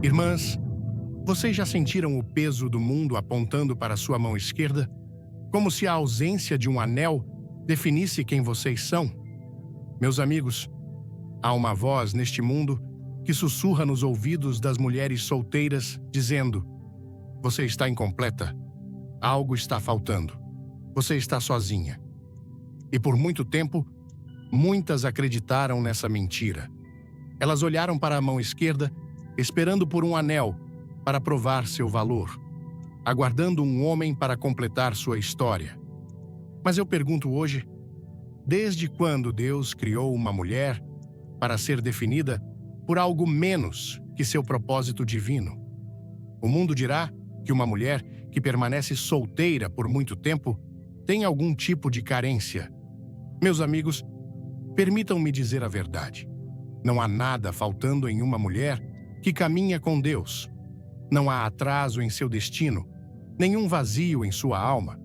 Irmãs, vocês já sentiram o peso do mundo apontando para sua mão esquerda? Como se a ausência de um anel definisse quem vocês são? Meus amigos, há uma voz neste mundo que sussurra nos ouvidos das mulheres solteiras, dizendo: você está incompleta, algo está faltando, você está sozinha. E por muito tempo, muitas acreditaram nessa mentira. Elas olharam para a mão esquerda, esperando por um anel para provar seu valor, aguardando um homem para completar sua história. Mas eu pergunto hoje, desde quando Deus criou uma mulher para ser definida por algo menos que seu propósito divino? O mundo dirá que uma mulher que permanece solteira por muito tempo tem algum tipo de carência. Meus amigos, permitam-me dizer a verdade. Não há nada faltando em uma mulher que caminha com Deus. Não há atraso em seu destino, nenhum vazio em sua alma,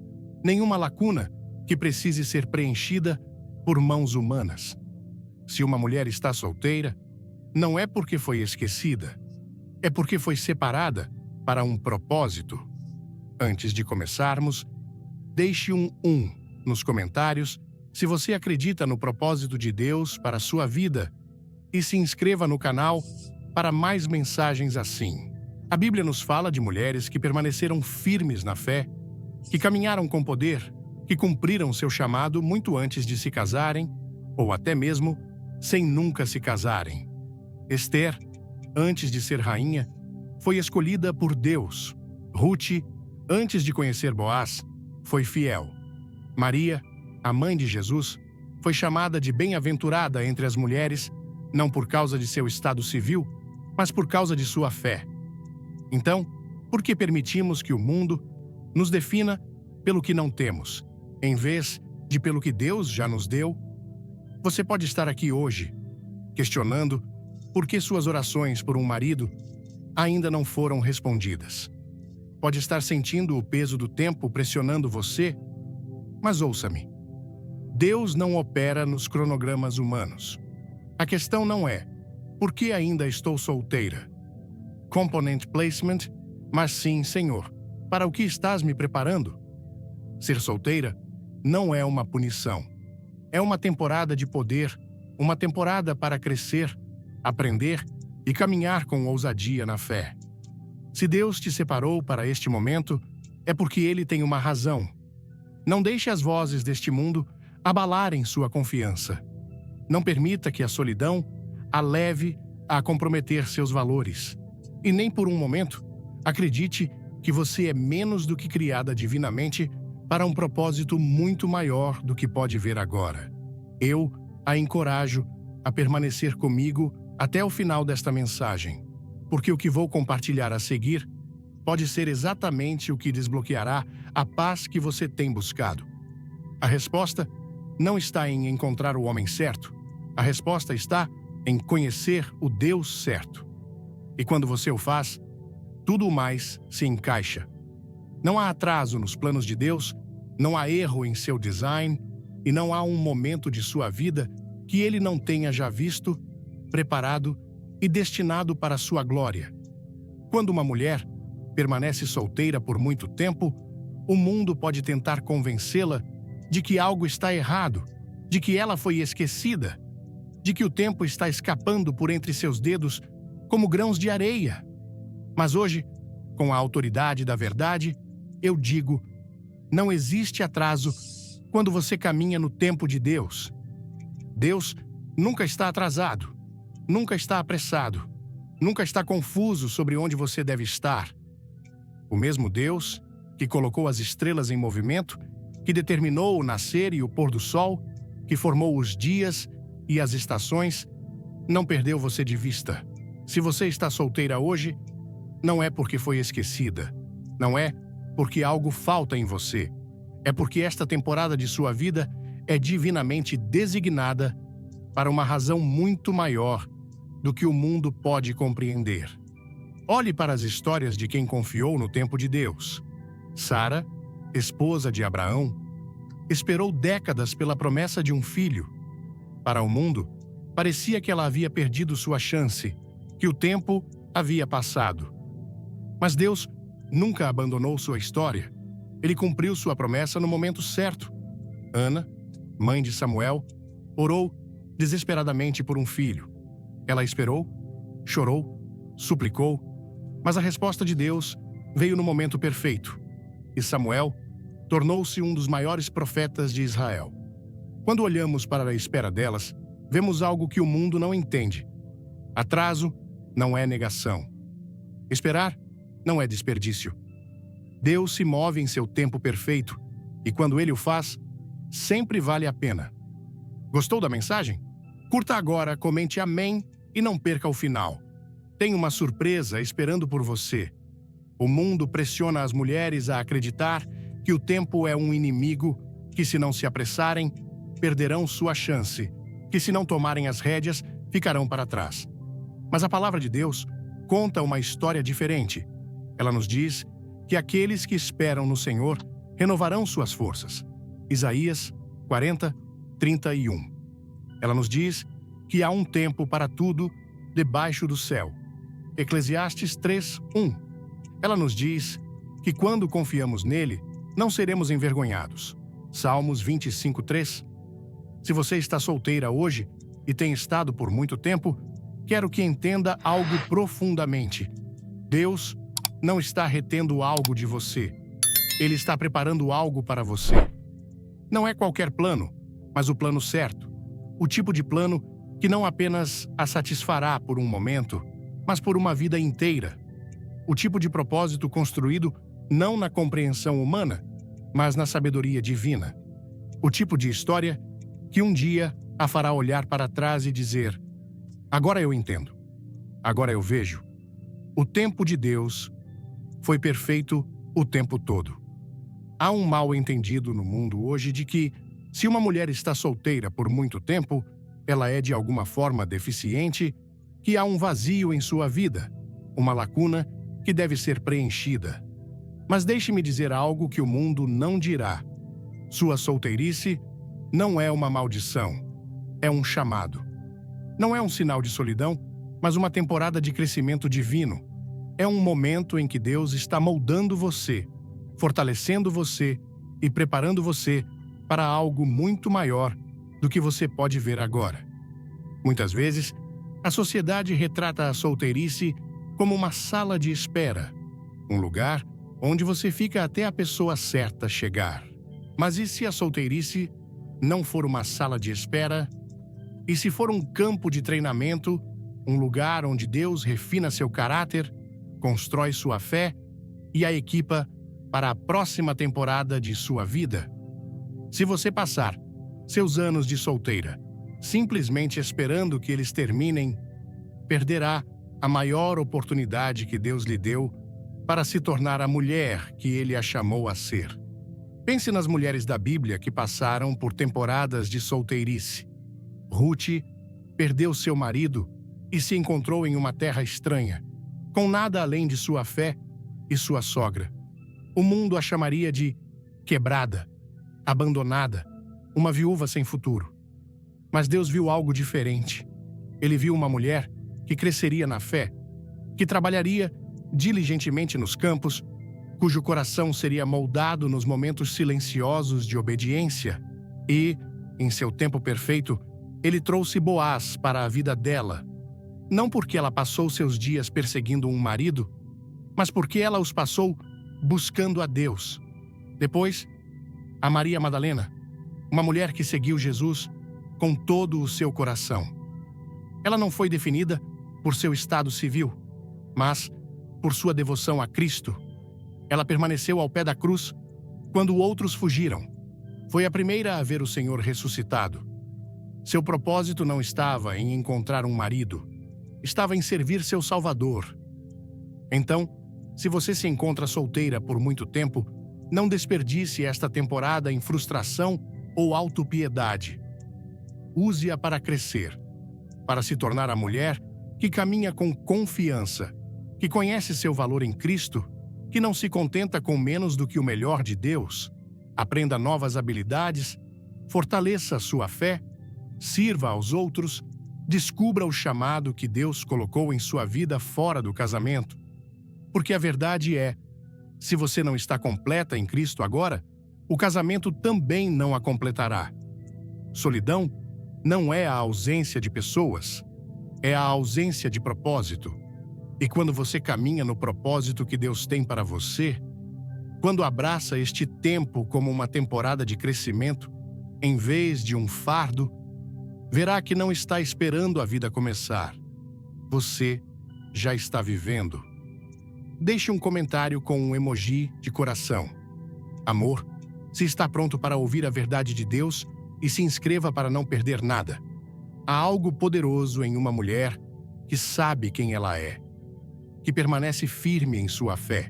nenhuma lacuna que precise ser preenchida por mãos humanas. Se uma mulher está solteira, não é porque foi esquecida, é porque foi separada para um propósito. Antes de começarmos, deixe um nos comentários se você acredita no propósito de Deus para a sua vida e se inscreva no canal para mais mensagens assim. A Bíblia nos fala de mulheres que permaneceram firmes na fé, que caminharam com poder, que cumpriram seu chamado muito antes de se casarem, ou até mesmo sem nunca se casarem. Esther, antes de ser rainha, foi escolhida por Deus. Ruth, antes de conhecer Boaz, foi fiel. Maria, a mãe de Jesus, foi chamada de bem-aventurada entre as mulheres, não por causa de seu estado civil, mas por causa de sua fé. Então, por que permitimos que o mundo nos defina pelo que não temos, em vez de pelo que Deus já nos deu? Você pode estar aqui hoje, questionando por que suas orações por um marido ainda não foram respondidas. Pode estar sentindo o peso do tempo pressionando você, mas ouça-me. Deus não opera nos cronogramas humanos. A questão não é, por que ainda estou solteira? Component placement, mas sim, Senhor, para o que estás me preparando? Ser solteira não é uma punição. É uma temporada de poder, uma temporada para crescer, aprender e caminhar com ousadia na fé. Se Deus te separou para este momento, é porque Ele tem uma razão. Não deixe as vozes deste mundo abalarem sua confiança. Não permita que a solidão a leve a comprometer seus valores. E nem por um momento acredite que você é menos do que criada divinamente para um propósito muito maior do que pode ver agora. Eu a encorajo a permanecer comigo até o final desta mensagem, porque o que vou compartilhar a seguir pode ser exatamente o que desbloqueará a paz que você tem buscado. A resposta não está em encontrar o homem certo, a resposta está em conhecer o Deus certo. E quando você o faz, tudo o mais se encaixa. Não há atraso nos planos de Deus, não há erro em seu design e não há um momento de sua vida que Ele não tenha já visto, preparado e destinado para a sua glória. Quando uma mulher permanece solteira por muito tempo, o mundo pode tentar convencê-la de que algo está errado, de que ela foi esquecida, de que o tempo está escapando por entre seus dedos como grãos de areia. Mas hoje, com a autoridade da verdade, eu digo: não existe atraso quando você caminha no tempo de Deus. Deus nunca está atrasado, nunca está apressado, nunca está confuso sobre onde você deve estar. O mesmo Deus que colocou as estrelas em movimento, que determinou o nascer e o pôr do sol, que formou os dias e as estações, não perdeu você de vista. Se você está solteira hoje, não é porque foi esquecida, não é porque algo falta em você, é porque esta temporada de sua vida é divinamente designada para uma razão muito maior do que o mundo pode compreender. Olhe para as histórias de quem confiou no tempo de Deus. Sara, esposa de Abraão, esperou décadas pela promessa de um filho. Para o mundo, parecia que ela havia perdido sua chance, que o tempo havia passado. Mas Deus nunca abandonou sua história. Ele cumpriu sua promessa no momento certo. Ana, mãe de Samuel, orou desesperadamente por um filho. Ela esperou, chorou, suplicou, mas a resposta de Deus veio no momento perfeito. E Samuel tornou-se um dos maiores profetas de Israel. Quando olhamos para a espera delas, vemos algo que o mundo não entende. Atraso não é negação. Esperar não é desperdício. Deus se move em seu tempo perfeito e quando Ele o faz, sempre vale a pena. Gostou da mensagem? Curta agora, comente amém e não perca o final. Tem uma surpresa esperando por você. O mundo pressiona as mulheres a acreditar que o tempo é um inimigo, que se não se apressarem, perderão sua chance, que se não tomarem as rédeas, ficarão para trás. Mas a palavra de Deus conta uma história diferente. Ela nos diz que aqueles que esperam no Senhor renovarão suas forças. Isaías 40:31. Ela nos diz que há um tempo para tudo debaixo do céu. Eclesiastes 3:1. Ela nos diz que quando confiamos nele, não seremos envergonhados. Salmos 25:3. Se você está solteira hoje e tem estado por muito tempo, quero que entenda algo profundamente. Deus não está retendo algo de você. Ele está preparando algo para você. Não é qualquer plano, mas o plano certo. O tipo de plano que não apenas a satisfará por um momento, mas por uma vida inteira. O tipo de propósito construído não na compreensão humana, mas na sabedoria divina. O tipo de história que um dia a fará olhar para trás e dizer: agora eu entendo, agora eu vejo. O tempo de Deus foi perfeito o tempo todo. Há um mal-entendido no mundo hoje de que, se uma mulher está solteira por muito tempo, ela é de alguma forma deficiente, que há um vazio em sua vida, uma lacuna que deve ser preenchida. Mas deixe-me dizer algo que o mundo não dirá. Sua solteirice não é uma maldição, é um chamado. Não é um sinal de solidão, mas uma temporada de crescimento divino. É um momento em que Deus está moldando você, fortalecendo você e preparando você para algo muito maior do que você pode ver agora. Muitas vezes, a sociedade retrata a solteirice como uma sala de espera, um lugar onde você fica até a pessoa certa chegar. Mas e se a solteirice não for uma sala de espera? E se for um campo de treinamento, um lugar onde Deus refina seu caráter, constrói sua fé e a equipa para a próxima temporada de sua vida? Se você passar seus anos de solteira simplesmente esperando que eles terminem, perderá a maior oportunidade que Deus lhe deu para se tornar a mulher que Ele a chamou a ser. Pense nas mulheres da Bíblia que passaram por temporadas de solteirice. Ruth perdeu seu marido e se encontrou em uma terra estranha, com nada além de sua fé e sua sogra. O mundo a chamaria de quebrada, abandonada, uma viúva sem futuro. Mas Deus viu algo diferente. Ele viu uma mulher que cresceria na fé, que trabalharia diligentemente nos campos, cujo coração seria moldado nos momentos silenciosos de obediência e, em seu tempo perfeito, Ele trouxe Boaz para a vida dela, não porque ela passou seus dias perseguindo um marido, mas porque ela os passou buscando a Deus. Depois, a Maria Madalena, uma mulher que seguiu Jesus com todo o seu coração. Ela não foi definida por seu estado civil, mas por sua devoção a Cristo. Ela permaneceu ao pé da cruz quando outros fugiram. Foi a primeira a ver o Senhor ressuscitado. Seu propósito não estava em encontrar um marido, estava em servir seu Salvador. Então, se você se encontra solteira por muito tempo, não desperdice esta temporada em frustração ou autopiedade. Use-a para crescer, para se tornar a mulher que caminha com confiança, que conhece seu valor em Cristo, que não se contenta com menos do que o melhor de Deus. Aprenda novas habilidades, fortaleça sua fé, sirva aos outros Descubra o chamado que Deus colocou em sua vida fora do casamento. Porque a verdade é, se você não está completa em Cristo agora, o casamento também não a completará. Solidão não é a ausência de pessoas, é a ausência de propósito. E quando você caminha no propósito que Deus tem para você, quando abraça este tempo como uma temporada de crescimento, em vez de um fardo, verá que não está esperando a vida começar. Você já está vivendo. Deixe um comentário com um emoji de coração. Amor, se está pronto para ouvir a verdade de Deus e se inscreva para não perder nada. Há algo poderoso em uma mulher que sabe quem ela é, que permanece firme em sua fé,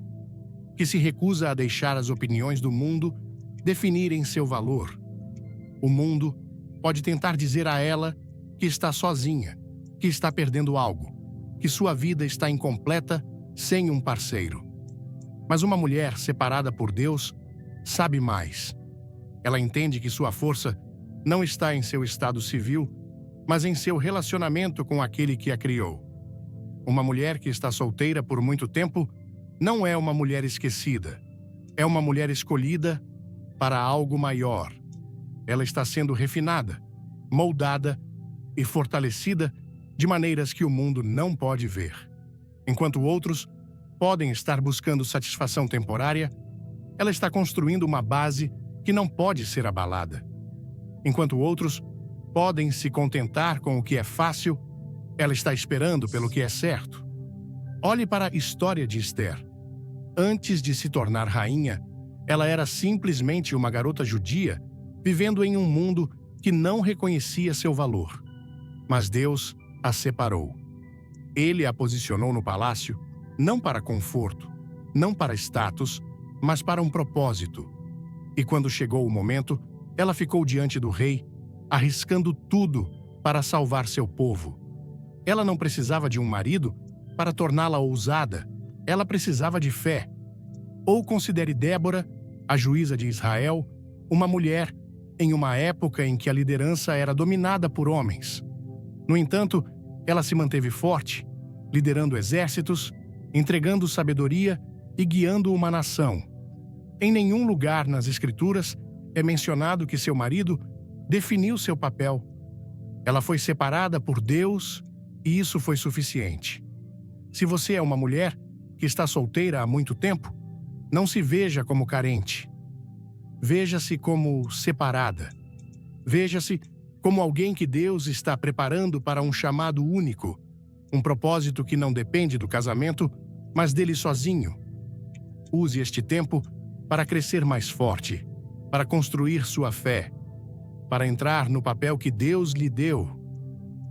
que se recusa a deixar as opiniões do mundo definirem seu valor. O mundo pode tentar dizer a ela que está sozinha, que está perdendo algo, que sua vida está incompleta sem um parceiro. Mas uma mulher separada por Deus sabe mais. Ela entende que sua força não está em seu estado civil, mas em seu relacionamento com aquele que a criou. Uma mulher que está solteira por muito tempo não é uma mulher esquecida. É uma mulher escolhida para algo maior. Ela está sendo refinada, moldada e fortalecida de maneiras que o mundo não pode ver. Enquanto outros podem estar buscando satisfação temporária, ela está construindo uma base que não pode ser abalada. Enquanto outros podem se contentar com o que é fácil, ela está esperando pelo que é certo. Olhe para a história de Esther. Antes de se tornar rainha, ela era simplesmente uma garota judia vivendo em um mundo que não reconhecia seu valor. Mas Deus a separou. Ele a posicionou no palácio, não para conforto, não para status, mas para um propósito. E quando chegou o momento, ela ficou diante do rei, arriscando tudo para salvar seu povo. Ela não precisava de um marido para torná-la ousada, ela precisava de fé. Ou considere Débora, a juíza de Israel, uma mulher em uma época em que a liderança era dominada por homens. No entanto, ela se manteve forte, liderando exércitos, entregando sabedoria e guiando uma nação. Em nenhum lugar nas Escrituras é mencionado que seu marido definiu seu papel. Ela foi separada por Deus e isso foi suficiente. Se você é uma mulher que está solteira há muito tempo, não se veja como carente. Veja-se como separada. Veja-se como alguém que Deus está preparando para um chamado único, um propósito que não depende do casamento, mas dele sozinho. Use este tempo para crescer mais forte, para construir sua fé, para entrar no papel que Deus lhe deu.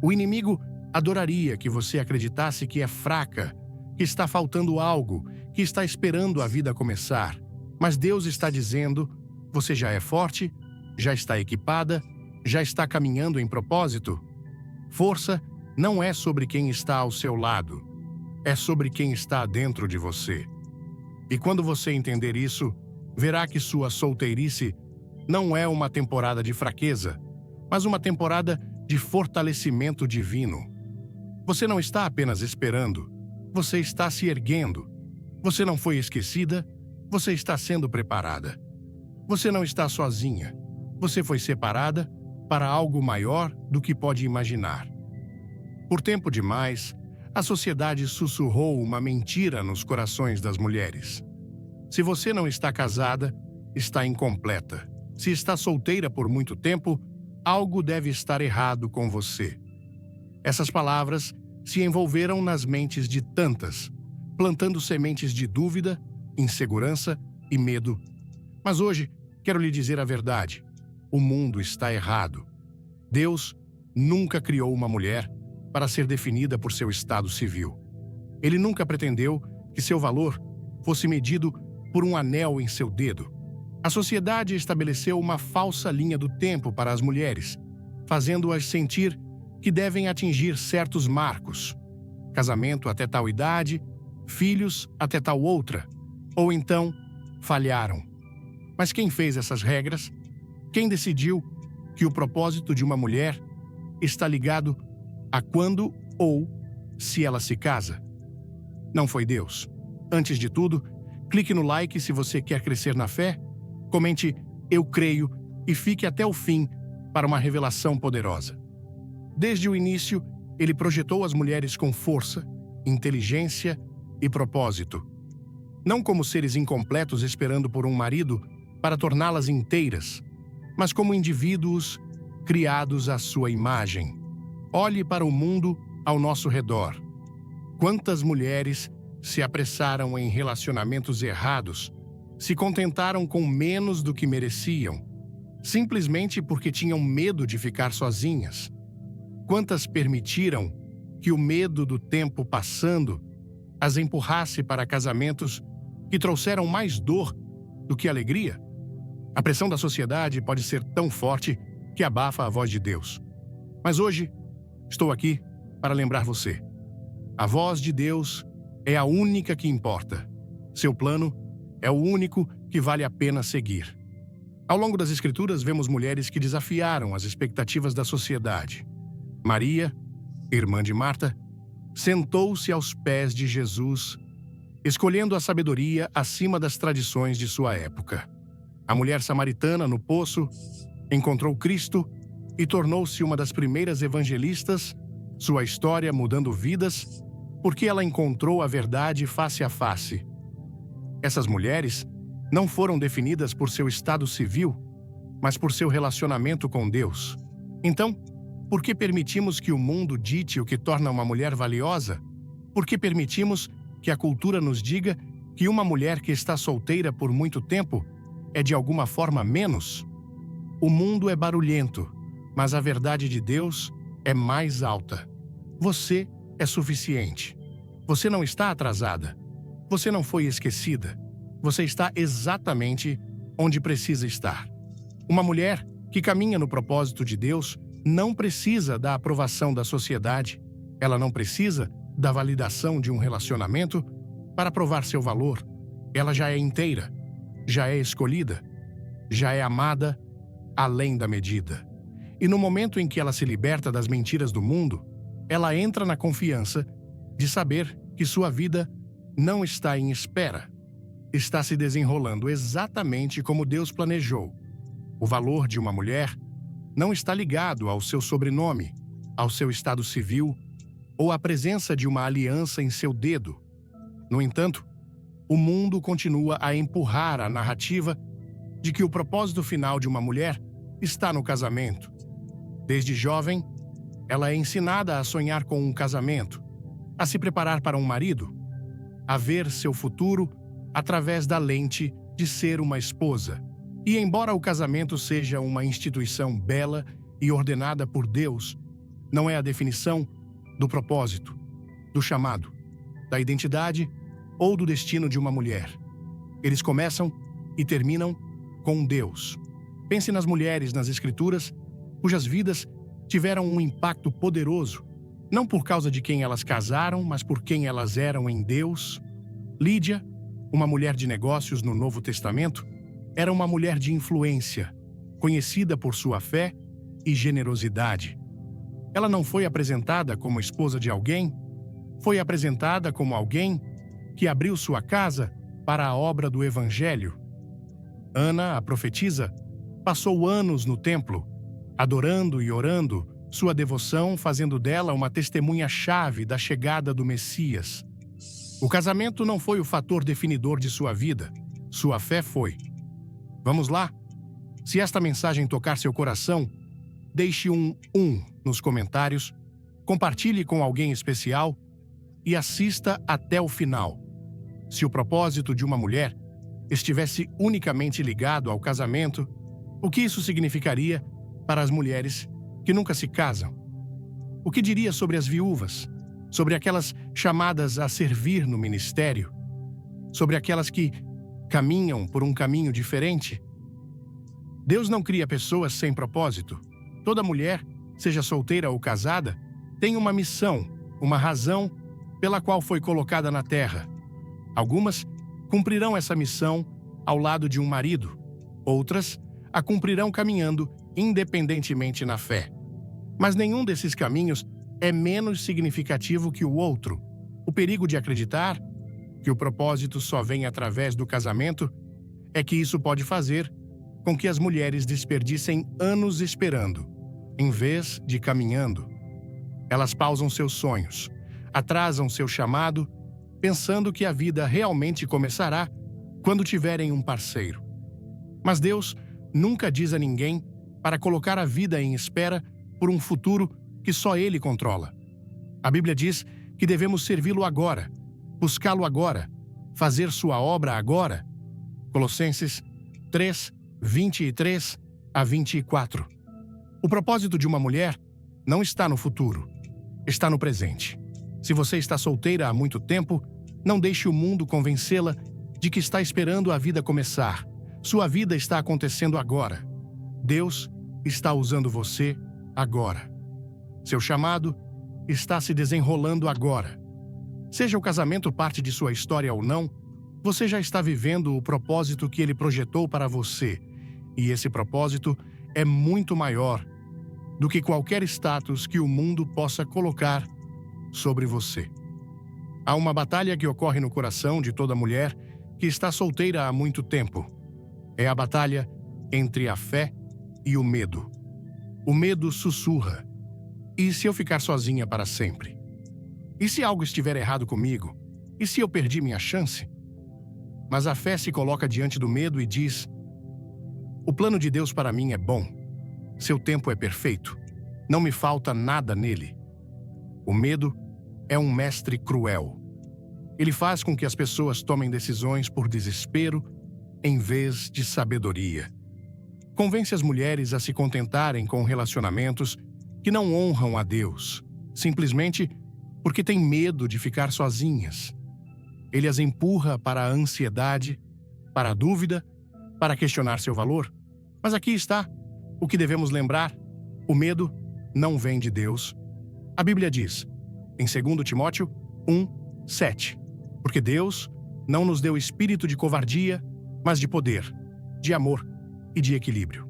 O inimigo adoraria que você acreditasse que é fraca, que está faltando algo, que está esperando a vida começar. Mas Deus está dizendo: você já é forte, já está equipada, já está caminhando em propósito. Força não é sobre quem está ao seu lado, é sobre quem está dentro de você. E quando você entender isso, verá que sua solteirice não é uma temporada de fraqueza, mas uma temporada de fortalecimento divino. Você não está apenas esperando, você está se erguendo. Você não foi esquecida, você está sendo preparada. Você não está sozinha, você foi separada para algo maior do que pode imaginar. Por tempo demais, a sociedade sussurrou uma mentira nos corações das mulheres. Se você não está casada, está incompleta. Se está solteira por muito tempo, algo deve estar errado com você. Essas palavras se envolveram nas mentes de tantas, plantando sementes de dúvida, insegurança e medo. Mas hoje, quero lhe dizer a verdade. O mundo está errado. Deus nunca criou uma mulher para ser definida por seu estado civil. Ele nunca pretendeu que seu valor fosse medido por um anel em seu dedo. A sociedade estabeleceu uma falsa linha do tempo para as mulheres, fazendo-as sentir que devem atingir certos marcos. Casamento até tal idade, filhos até tal outra, ou então falharam. Mas quem fez essas regras? Quem decidiu que o propósito de uma mulher está ligado a quando ou se ela se casa. Não foi Deus. Antes de tudo, clique no like se você quer crescer na fé, comente "Eu creio" e fique até o fim para uma revelação poderosa. Desde o início, ele projetou as mulheres com força, inteligência e propósito. Não como seres incompletos esperando por um marido para torná-las inteiras, mas como indivíduos criados à sua imagem. Olhe para o mundo ao nosso redor. Quantas mulheres se apressaram em relacionamentos errados, se contentaram com menos do que mereciam, simplesmente porque tinham medo de ficar sozinhas? Quantas permitiram que o medo do tempo passando as empurrasse para casamentos que trouxeram mais dor do que alegria? A pressão da sociedade pode ser tão forte que abafa a voz de Deus. Mas hoje, estou aqui para lembrar você. A voz de Deus é a única que importa. Seu plano é o único que vale a pena seguir. Ao longo das Escrituras, vemos mulheres que desafiaram as expectativas da sociedade. Maria, irmã de Marta, sentou-se aos pés de Jesus, escolhendo a sabedoria acima das tradições de sua época. A mulher samaritana no poço encontrou Cristo e tornou-se uma das primeiras evangelistas, sua história mudando vidas, porque ela encontrou a verdade face a face. Essas mulheres não foram definidas por seu estado civil, mas por seu relacionamento com Deus. Então, por que permitimos que o mundo dite o que torna uma mulher valiosa? Por que permitimos que a cultura nos diga que uma mulher que está solteira por muito tempo é de alguma forma menos? O mundo é barulhento, mas a verdade de Deus é mais alta. Você é suficiente. Você não está atrasada. Você não foi esquecida. Você está exatamente onde precisa estar. Uma mulher que caminha no propósito de Deus não precisa da aprovação da sociedade. Ela não precisa da validação de um relacionamento para provar seu valor. Ela já é inteira, já é escolhida, já é amada além da medida. E no momento em que ela se liberta das mentiras do mundo, ela entra na confiança de saber que sua vida não está em espera. Está se desenrolando exatamente como Deus planejou. O valor de uma mulher não está ligado ao seu sobrenome, ao seu estado civil ou à presença de uma aliança em seu dedo. No entanto, o mundo continua a empurrar a narrativa de que o propósito final de uma mulher está no casamento. Desde jovem, ela é ensinada a sonhar com um casamento, a se preparar para um marido, a ver seu futuro através da lente de ser uma esposa. E embora o casamento seja uma instituição bela e ordenada por Deus, não é a definição do propósito, do chamado, da identidade ou do destino de uma mulher. Eles começam e terminam com Deus. Pense nas mulheres nas Escrituras, cujas vidas tiveram um impacto poderoso, não por causa de quem elas casaram, mas por quem elas eram em Deus. Lídia, uma mulher de negócios no Novo Testamento, era uma mulher de influência, conhecida por sua fé e generosidade. Ela não foi apresentada como esposa de alguém, foi apresentada como alguém que abriu sua casa para a obra do Evangelho. Ana, a profetisa, passou anos no templo, adorando e orando, sua devoção fazendo dela uma testemunha-chave da chegada do Messias. O casamento não foi o fator definidor de sua vida, sua fé foi. Vamos lá? Se esta mensagem tocar seu coração, deixe um nos comentários, compartilhe com alguém especial e assista até o final. Se o propósito de uma mulher estivesse unicamente ligado ao casamento, o que isso significaria para as mulheres que nunca se casam? O que diria sobre as viúvas? Sobre aquelas chamadas a servir no ministério? Sobre aquelas que caminham por um caminho diferente? Deus não cria pessoas sem propósito. Toda mulher, seja solteira ou casada, tem uma missão, uma razão pela qual foi colocada na terra. Algumas cumprirão essa missão ao lado de um marido. Outras a cumprirão caminhando independentemente na fé. Mas nenhum desses caminhos é menos significativo que o outro. O perigo de acreditar que o propósito só vem através do casamento é que isso pode fazer com que as mulheres desperdicem anos esperando, em vez de caminhando. Elas pausam seus sonhos, atrasam seu chamado, pensando que a vida realmente começará quando tiverem um parceiro. Mas Deus nunca diz a ninguém para colocar a vida em espera por um futuro que só Ele controla. A Bíblia diz que devemos servi-lo agora, buscá-lo agora, fazer sua obra agora. Colossenses 3, 23 a 24. O propósito de uma mulher não está no futuro, está no presente. Se você está solteira há muito tempo, não deixe o mundo convencê-la de que está esperando a vida começar. Sua vida está acontecendo agora. Deus está usando você agora. Seu chamado está se desenrolando agora. Seja o casamento parte de sua história ou não, você já está vivendo o propósito que Ele projetou para você. E esse propósito é muito maior do que qualquer status que o mundo possa colocar sobre você. Há uma batalha que ocorre no coração de toda mulher que está solteira há muito tempo. É a batalha entre a fé e o medo. O medo sussurra: e se eu ficar sozinha para sempre? E se algo estiver errado comigo? E se eu perdi minha chance? Mas a fé se coloca diante do medo e diz: o plano de Deus para mim é bom. Seu tempo é perfeito. Não me falta nada nele. O medo é um mestre cruel. Ele faz com que as pessoas tomem decisões por desespero em vez de sabedoria. Convence as mulheres a se contentarem com relacionamentos que não honram a Deus, simplesmente porque têm medo de ficar sozinhas. Ele as empurra para a ansiedade, para a dúvida, para questionar seu valor. Mas aqui está o que devemos lembrar: o medo não vem de Deus. A Bíblia diz, em 2 Timóteo 1, 7, porque Deus não nos deu espírito de covardia, mas de poder, de amor e de equilíbrio.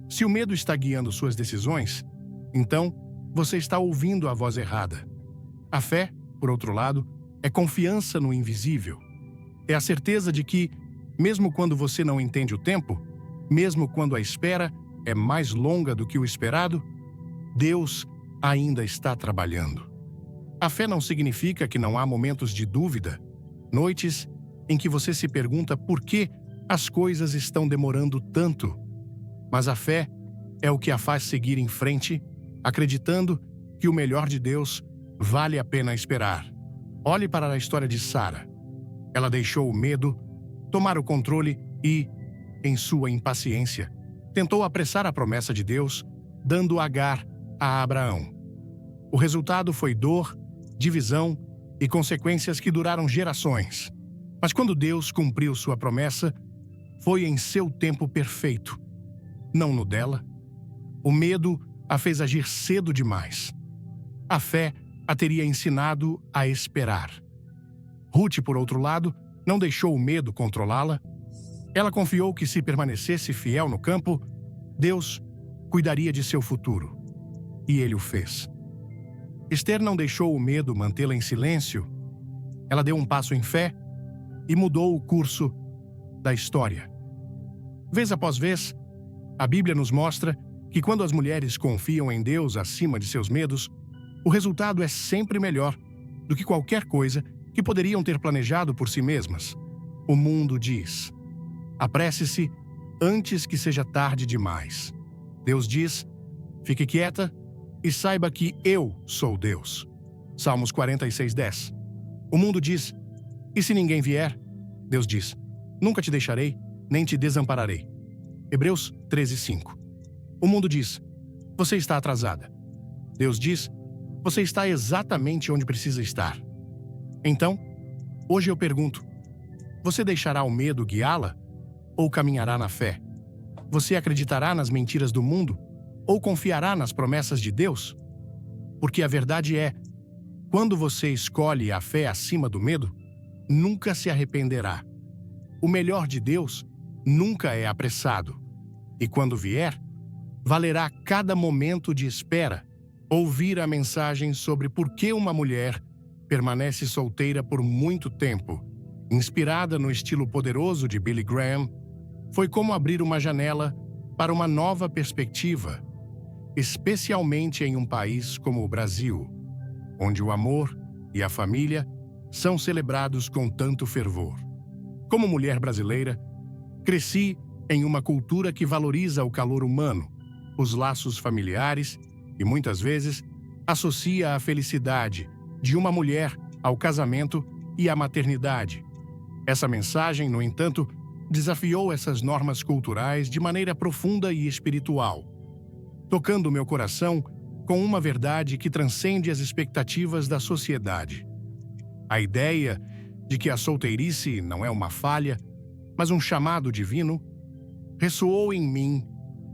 Se o medo está guiando suas decisões, então você está ouvindo a voz errada. A fé, por outro lado, é confiança no invisível. É a certeza de que, mesmo quando você não entende o tempo, mesmo quando a espera é mais longa do que o esperado, Deus ainda está trabalhando. A fé não significa que não há momentos de dúvida, noites em que você se pergunta por que as coisas estão demorando tanto. Mas a fé é o que a faz seguir em frente, acreditando que o melhor de Deus vale a pena esperar. Olhe para a história de Sara. Ela deixou o medo tomar o controle e, em sua impaciência, tentou apressar a promessa de Deus, dando Agar a Abraão. O resultado foi dor, divisão e consequências que duraram gerações. Mas quando Deus cumpriu sua promessa, foi em seu tempo perfeito, não no dela. O medo a fez agir cedo demais. A fé a teria ensinado a esperar. Ruth, por outro lado, não deixou o medo controlá-la. Ela confiou que, se permanecesse fiel no campo, Deus cuidaria de seu futuro. E ele o fez. Esther não deixou o medo mantê-la em silêncio. Ela deu um passo em fé e mudou o curso da história. Vez após vez, a Bíblia nos mostra que quando as mulheres confiam em Deus acima de seus medos, o resultado é sempre melhor do que qualquer coisa que poderiam ter planejado por si mesmas. O mundo diz: apresse-se antes que seja tarde demais. Deus diz: fique quieta e saiba que eu sou Deus. Salmos 46:10. O mundo diz: e se ninguém vier? Deus diz: nunca te deixarei, nem te desampararei. Hebreus 13:5. O mundo diz: você está atrasada. Deus diz: você está exatamente onde precisa estar. Então, hoje eu pergunto: você deixará o medo guiá-la ou caminhará na fé? Você acreditará nas mentiras do mundo ou confiará nas promessas de Deus? Porque a verdade é, quando você escolhe a fé acima do medo, nunca se arrependerá. O melhor de Deus nunca é apressado. E quando vier, valerá cada momento de espera, Ouvir a mensagem sobre por que uma mulher permanece solteira por muito tempo, inspirada no estilo poderoso de Billy Graham, foi como abrir uma janela para uma nova perspectiva, especialmente em um país como o Brasil, onde o amor e a família são celebrados com tanto fervor. Como mulher brasileira, cresci em uma cultura que valoriza o calor humano, os laços familiares e, muitas vezes, associa a felicidade de uma mulher ao casamento e à maternidade. Essa mensagem, no entanto, desafiou essas normas culturais de maneira profunda e espiritual, tocando meu coração com uma verdade que transcende as expectativas da sociedade. A ideia de que a solteirice não é uma falha, mas um chamado divino, ressoou em mim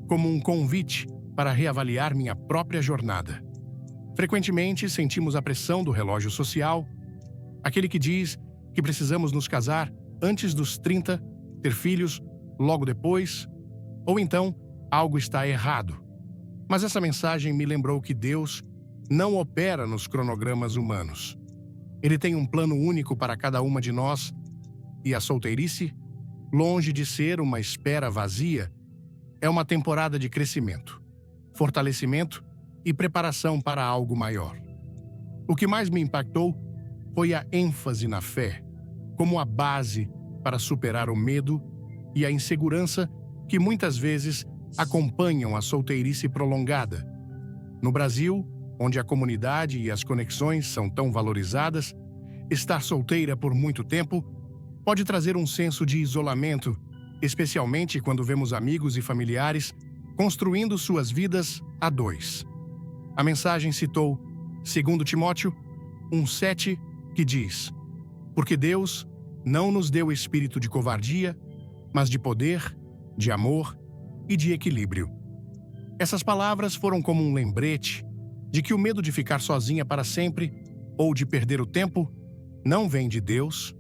como um convite para reavaliar minha própria jornada. Frequentemente sentimos a pressão do relógio social, aquele que diz que precisamos nos casar antes dos 30, ter filhos logo depois, ou então algo está errado. Mas essa mensagem me lembrou que Deus não opera nos cronogramas humanos. Ele tem um plano único para cada uma de nós, e a solteirice, longe de ser uma espera vazia, é uma temporada de crescimento, fortalecimento e preparação para algo maior. O que mais me impactou foi a ênfase na fé, como a base para superar o medo e a insegurança que muitas vezes acompanham a solteirice prolongada. No Brasil, onde a comunidade e as conexões são tão valorizadas, estar solteira por muito tempo pode trazer um senso de isolamento, especialmente quando vemos amigos e familiares construindo suas vidas a dois. A mensagem citou 2 Timóteo 1,7, que diz: "Porque Deus não nos deu espírito de covardia, mas de poder, de amor e de equilíbrio." Essas palavras foram como um lembrete de que o medo de ficar sozinha para sempre ou de perder o tempo não vem de Deus.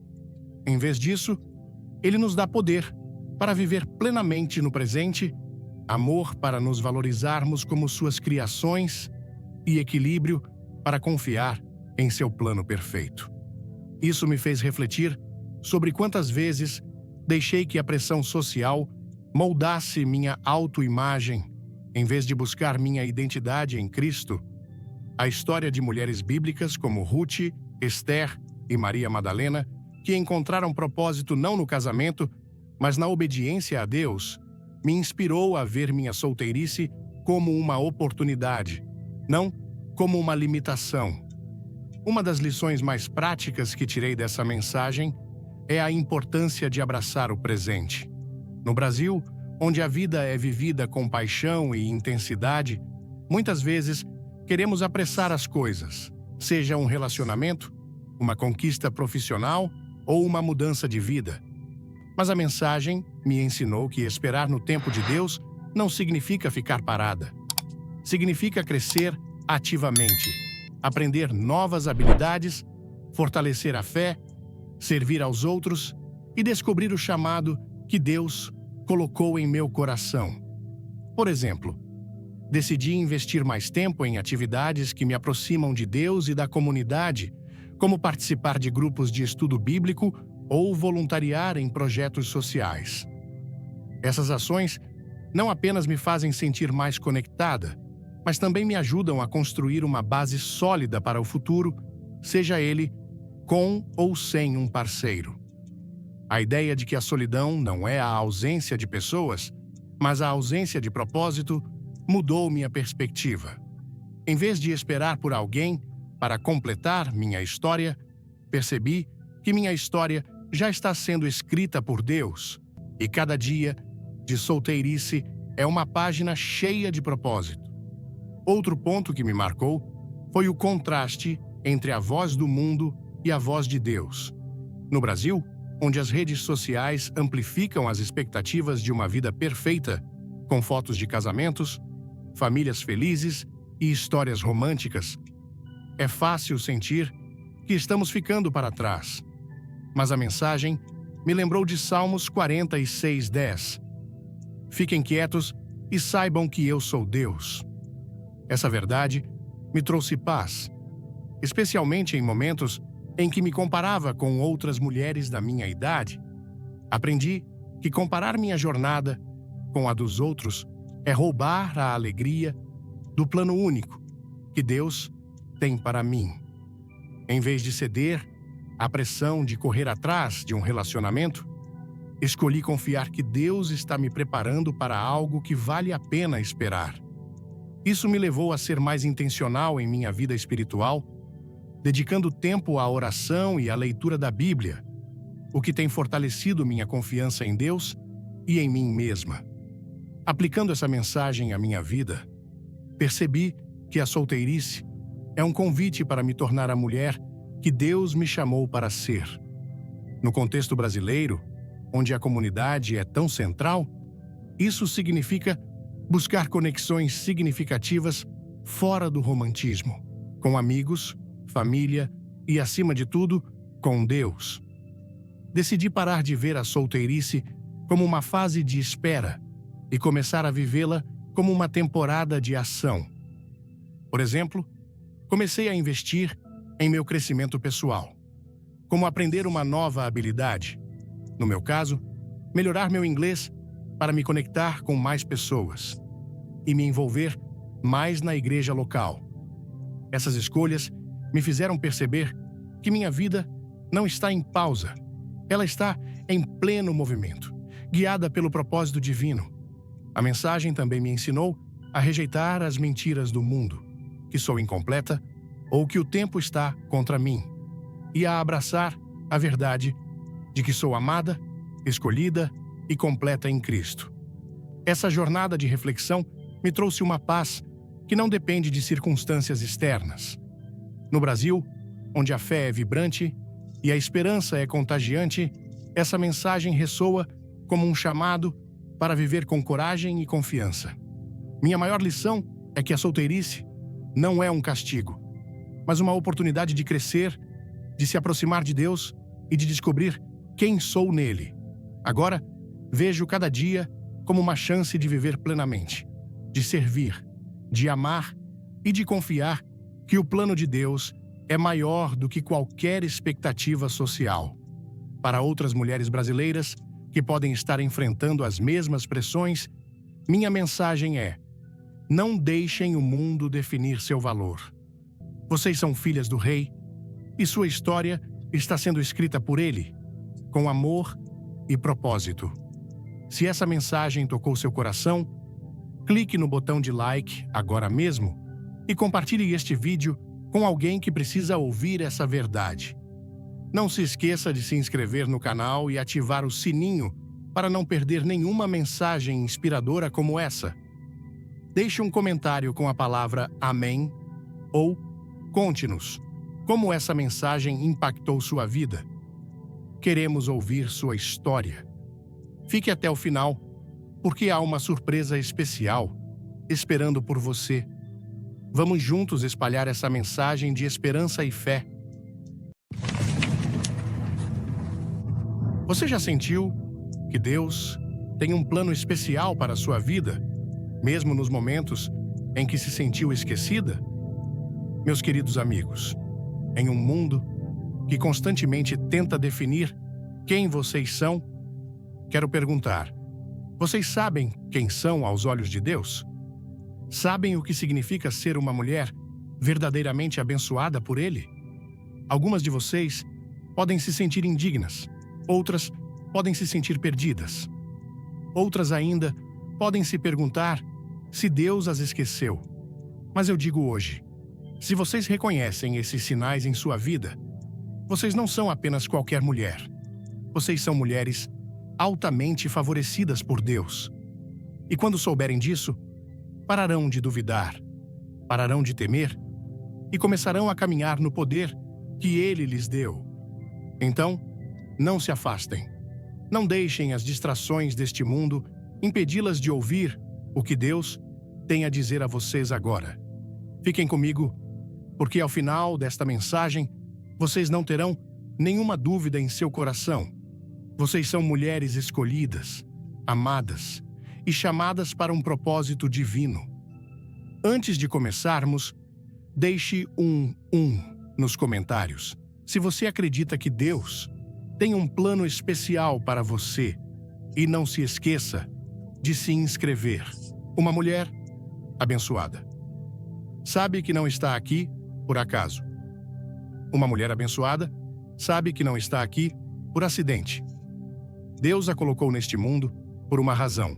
Em vez disso, Ele nos dá poder para viver plenamente no presente, amor para nos valorizarmos como suas criações e equilíbrio para confiar em seu plano perfeito. Isso me fez refletir sobre quantas vezes deixei que a pressão social moldasse minha autoimagem, em vez de buscar minha identidade em Cristo. A história de mulheres bíblicas como Ruth, Esther e Maria Madalena, que encontraram propósito não no casamento, mas na obediência a Deus, me inspirou a ver minha solteirice como uma oportunidade, não como uma limitação. Uma das lições mais práticas que tirei dessa mensagem é a importância de abraçar o presente. No Brasil, onde a vida é vivida com paixão e intensidade, muitas vezes queremos apressar as coisas, seja um relacionamento, uma conquista profissional ou uma mudança de vida. Mas a mensagem me ensinou que esperar no tempo de Deus não significa ficar parada. Significa crescer ativamente, aprender novas habilidades, fortalecer a fé, servir aos outros e descobrir o chamado que Deus colocou em meu coração. Por exemplo, decidi investir mais tempo em atividades que me aproximam de Deus e da comunidade, como participar de grupos de estudo bíblico ou voluntariar em projetos sociais. Essas ações não apenas me fazem sentir mais conectada, mas também me ajudam a construir uma base sólida para o futuro, seja ele com ou sem um parceiro. A ideia de que a solidão não é a ausência de pessoas, mas a ausência de propósito, mudou minha perspectiva. Em vez de esperar por alguém para completar minha história, percebi que minha história já está sendo escrita por Deus, e cada dia de solteirice é uma página cheia de propósito. Outro ponto que me marcou foi o contraste entre a voz do mundo e a voz de Deus. No Brasil, onde as redes sociais amplificam as expectativas de uma vida perfeita, com fotos de casamentos, famílias felizes e histórias românticas, é fácil sentir que estamos ficando para trás. Mas a mensagem me lembrou de Salmos 46:10. Fiquem quietos e saibam que eu sou Deus. Essa verdade me trouxe paz, especialmente em momentos em que me comparava com outras mulheres da minha idade. Aprendi que comparar minha jornada com a dos outros é roubar a alegria do plano único que Deus tem para mim. Em vez de ceder à pressão de correr atrás de um relacionamento, escolhi confiar que Deus está me preparando para algo que vale a pena esperar. Isso me levou a ser mais intencional em minha vida espiritual, dedicando tempo à oração e à leitura da Bíblia, o que tem fortalecido minha confiança em Deus e em mim mesma. Aplicando essa mensagem à minha vida, percebi que a solteirice é um convite para me tornar a mulher que Deus me chamou para ser. No contexto brasileiro, onde a comunidade é tão central, isso significa buscar conexões significativas fora do romantismo, com amigos, família e, acima de tudo, com Deus. Decidi parar de ver a solteirice como uma fase de espera e começar a vivê-la como uma temporada de ação. Por exemplo, comecei a investir em meu crescimento pessoal, como aprender uma nova habilidade. No meu caso, melhorar meu inglês para me conectar com mais pessoas e me envolver mais na igreja local. Essas escolhas me fizeram perceber que minha vida não está em pausa. Ela está em pleno movimento, guiada pelo propósito divino. A mensagem também me ensinou a rejeitar as mentiras do mundo, que sou incompleta ou que o tempo está contra mim, e a abraçar a verdade de que sou amada, escolhida e completa em Cristo. Essa jornada de reflexão me trouxe uma paz que não depende de circunstâncias externas. No Brasil, onde a fé é vibrante e a esperança é contagiante, essa mensagem ressoa como um chamado para viver com coragem e confiança. Minha maior lição é que a solteirice não é um castigo, mas uma oportunidade de crescer, de se aproximar de Deus e de descobrir quem sou nele. Agora, vejo cada dia como uma chance de viver plenamente, de servir, de amar e de confiar que o plano de Deus é maior do que qualquer expectativa social. Para outras mulheres brasileiras que podem estar enfrentando as mesmas pressões, minha mensagem é: não deixem o mundo definir seu valor. Vocês são filhas do Rei e sua história está sendo escrita por Ele, com amor e propósito. Se essa mensagem tocou seu coração, clique no botão de like agora mesmo e compartilhe este vídeo com alguém que precisa ouvir essa verdade. Não se esqueça de se inscrever no canal e ativar o sininho para não perder nenhuma mensagem inspiradora como essa. Deixe um comentário com a palavra Amém ou conte-nos como essa mensagem impactou sua vida. Queremos ouvir sua história. Fique até o final, porque há uma surpresa especial esperando por você. Vamos juntos espalhar essa mensagem de esperança e fé. Você já sentiu que Deus tem um plano especial para a sua vida, mesmo nos momentos em que se sentiu esquecida? Meus queridos amigos, em um mundo que constantemente tenta definir quem vocês são, quero perguntar: vocês sabem quem são aos olhos de Deus? Sabem o que significa ser uma mulher verdadeiramente abençoada por Ele? Algumas de vocês podem se sentir indignas, outras podem se sentir perdidas. Outras ainda podem se perguntar se Deus as esqueceu. Mas eu digo hoje, se vocês reconhecem esses sinais em sua vida, vocês não são apenas qualquer mulher. Vocês são mulheres altamente favorecidas por Deus. E quando souberem disso, pararão de duvidar, pararão de temer e começarão a caminhar no poder que Ele lhes deu. Então, não se afastem. Não deixem as distrações deste mundo impedi-las de ouvir o que Deus tem a dizer a vocês agora. Fiquem comigo, porque ao final desta mensagem, vocês não terão nenhuma dúvida em seu coração. Vocês são mulheres escolhidas, amadas e chamadas para um propósito divino. Antes de começarmos, Deixe um nos comentários se você acredita que Deus tem um plano especial para você. E não se esqueça de se inscrever. Uma mulher abençoada sabe que não está aqui por acaso. Uma mulher abençoada sabe que não está aqui por acidente. Deus a colocou neste mundo por uma razão.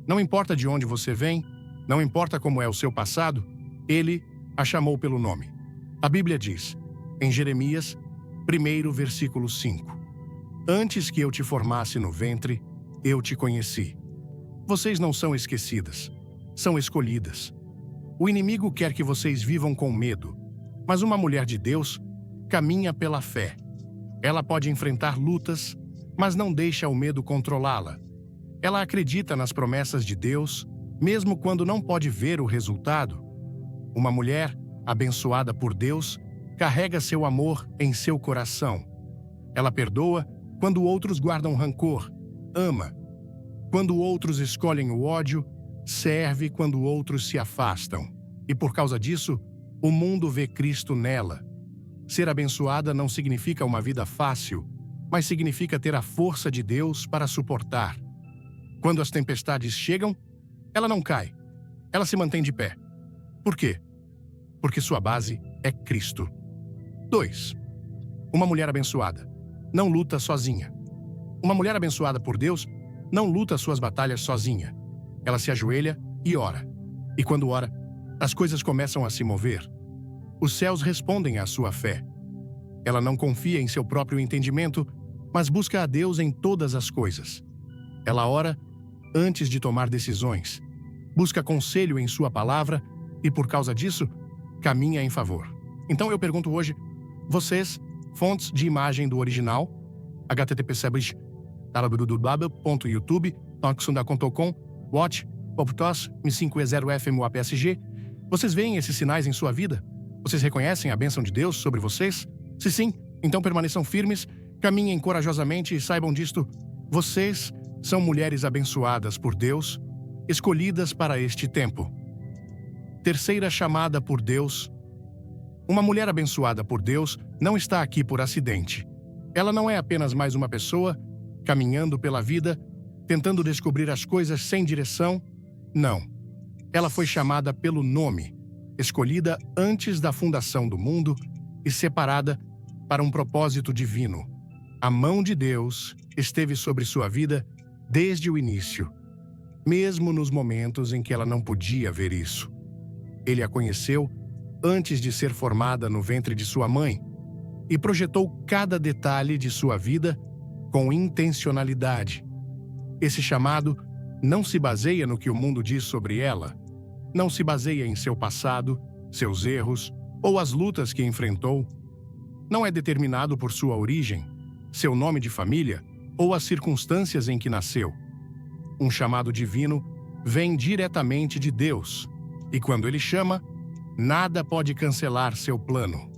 Não importa de onde você vem, não importa como é o seu passado, Ele a chamou pelo nome. A Bíblia diz, em Jeremias 1, versículo 5, Antes que eu te formasse no ventre, eu te conheci. Vocês não são esquecidas, são escolhidas. O inimigo quer que vocês vivam com medo, mas uma mulher de Deus caminha pela fé. Ela pode enfrentar lutas, mas não deixa o medo controlá-la. Ela acredita nas promessas de Deus, mesmo quando não pode ver o resultado. Uma mulher abençoada por Deus carrega seu amor em seu coração. Ela perdoa quando outros guardam rancor, ama quando outros escolhem o ódio, serve quando outros se afastam. E por causa disso, o mundo vê Cristo nela. Ser abençoada não significa uma vida fácil, mas significa ter a força de Deus para suportar. Quando as tempestades chegam, ela não cai. Ela se mantém de pé. Por quê? Porque sua base é Cristo. 2. Uma mulher abençoada não luta sozinha. Uma mulher abençoada por Deus não luta suas batalhas sozinha. Ela se ajoelha e ora. E quando ora, as coisas começam a se mover. Os céus respondem à sua fé. Ela não confia em seu próprio entendimento, mas busca a Deus em todas as coisas. Ela ora antes de tomar decisões, busca conselho em sua palavra e, por causa disso, caminha em favor. Então eu pergunto hoje, vocês, fontes de imagem do original, http:// www.youtube, toxunda.com, watch, poptos, mi5e0fmuapsg, vocês veem esses sinais em sua vida? Vocês reconhecem a bênção de Deus sobre vocês? Se sim, então permaneçam firmes, caminhem corajosamente e saibam disto, vocês são mulheres abençoadas por Deus, escolhidas para este tempo. Terceira chamada por Deus. Uma mulher abençoada por Deus não está aqui por acidente. Ela não é apenas mais uma pessoa caminhando pela vida, tentando descobrir as coisas sem direção. Não. Ela foi chamada pelo nome, escolhida antes da fundação do mundo e separada para um propósito divino. A mão de Deus esteve sobre sua vida desde o início, mesmo nos momentos em que ela não podia ver isso. Ele a conheceu antes de ser formada no ventre de sua mãe e projetou cada detalhe de sua vida com intencionalidade. Esse chamado não se baseia no que o mundo diz sobre ela, não se baseia em seu passado, seus erros ou as lutas que enfrentou. Não é determinado por sua origem, seu nome de família ou as circunstâncias em que nasceu. Um chamado divino vem diretamente de Deus, e quando Ele chama, nada pode cancelar seu plano.